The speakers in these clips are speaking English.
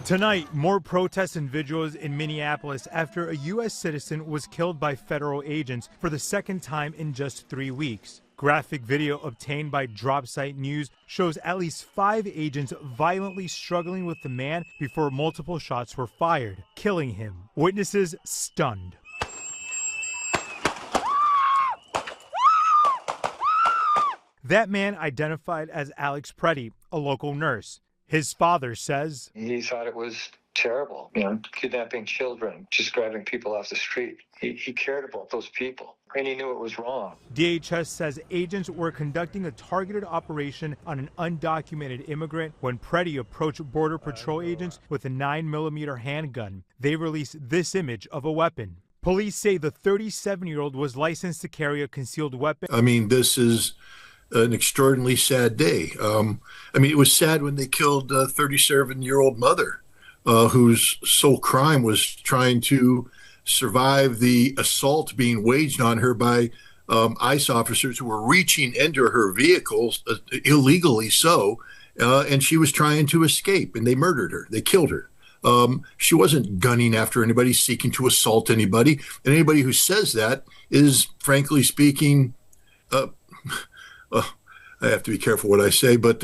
Tonight, more protests and vigils in Minneapolis after a U.S. citizen was killed by federal agents for the second time in just 3 weeks. Graphic video obtained by Dropsite News shows at least 5 agents violently struggling with the man before multiple shots were fired, killing him. Witnesses stunned. That man identified as Alex Preddy, a local nurse. His father says he thought it was terrible, kidnapping children, just grabbing people off the street. He cared about those people, and he knew it was wrong. DHS says agents were conducting a targeted operation on an undocumented immigrant when Preddy approached Border Patrol agents with a 9mm handgun. They released this image of a weapon. Police say the 37-year-old was licensed to carry a concealed weapon. I mean, this is an extraordinarily sad day. It was sad when they killed a 37-year-old mother whose sole crime was trying to survive the assault being waged on her by ICE officers who were reaching into her vehicles, illegally so, and she was trying to escape, and they murdered her. They killed her. She wasn't gunning after anybody, seeking to assault anybody, and anybody who says that is, frankly speaking, I have to be careful what I say, but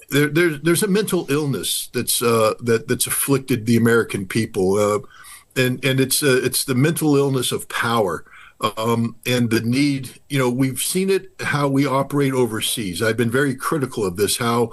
there's a mental illness that's afflicted the American people, and it's the mental illness of power, and the need. We've seen it how we operate overseas. I've been very critical of this. How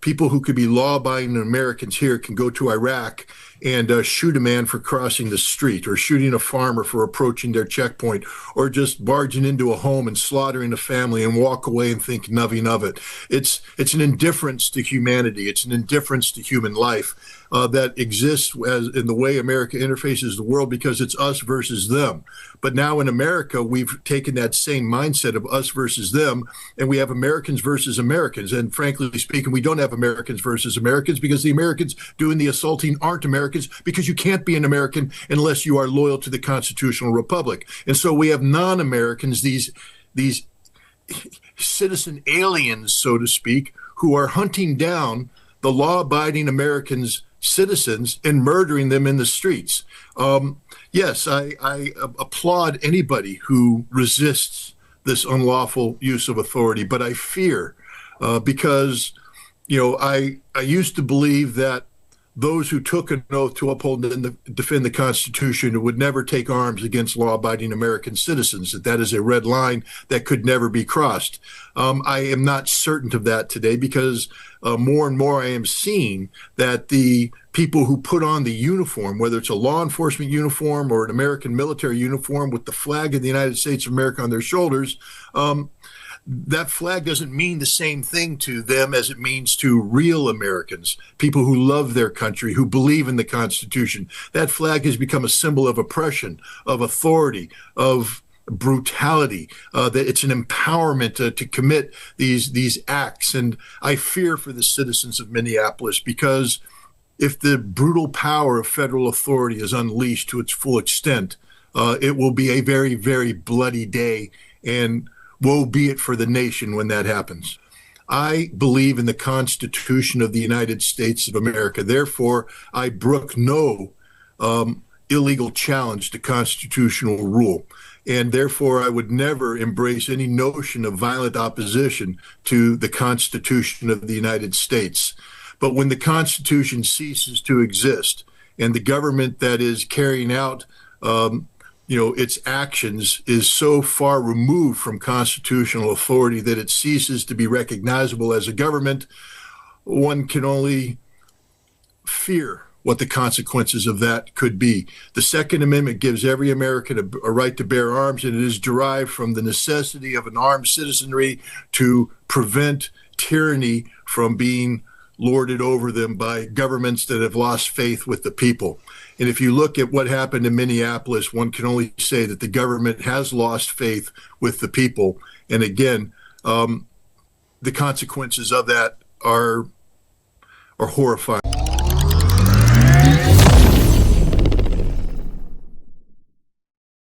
people who could be law-abiding Americans here can go to Iraq and shoot a man for crossing the street, or shooting a farmer for approaching their checkpoint, or just barging into a home and slaughtering a family and walk away and think nothing of it. It's an indifference to humanity. It's an indifference to human life that exists as in the way America interfaces the world, because it's us versus them. But now in America, we've taken that same mindset of us versus them, and we have Americans versus Americans. And frankly speaking, we don't have Americans versus Americans, because the Americans doing the assaulting aren't Americans, because you can't be an American unless you are loyal to the constitutional republic. And so we have non-Americans, these citizen aliens, so to speak, who are hunting down the law-abiding Americans, citizens, and murdering them in the streets. Yes, I applaud anybody who resists this unlawful use of authority, but I fear because I used to believe that those who took an oath to uphold and defend the Constitution would never take arms against law-abiding American citizens, that is a red line that could never be crossed. I am not certain of that today, because more and more I am seeing that the people who put on the uniform, whether it's a law enforcement uniform or an American military uniform with the flag of the United States of America on their shoulders, that flag doesn't mean the same thing to them as it means to real Americans, people who love their country, who believe in the Constitution. That flag has become a symbol of oppression, of authority, of brutality, that it's an empowerment to commit these acts. And I fear for the citizens of Minneapolis, because if the brutal power of federal authority is unleashed to its full extent, it will be a very, very bloody day, and woe be it for the nation when that happens. I believe in the Constitution of the United States of America. Therefore, I brook no illegal challenge to constitutional rule. And therefore, I would never embrace any notion of violent opposition to the Constitution of the United States. But when the Constitution ceases to exist, and the government that is carrying out its actions is so far removed from constitutional authority that it ceases to be recognizable as a government, one can only fear what the consequences of that could be. The Second Amendment gives every American a right to bear arms, and it is derived from the necessity of an armed citizenry to prevent tyranny from being lorded over them by governments that have lost faith with the people. And if you look at what happened in Minneapolis, one can only say that the government has lost faith with the people. And again, the consequences of that are horrifying.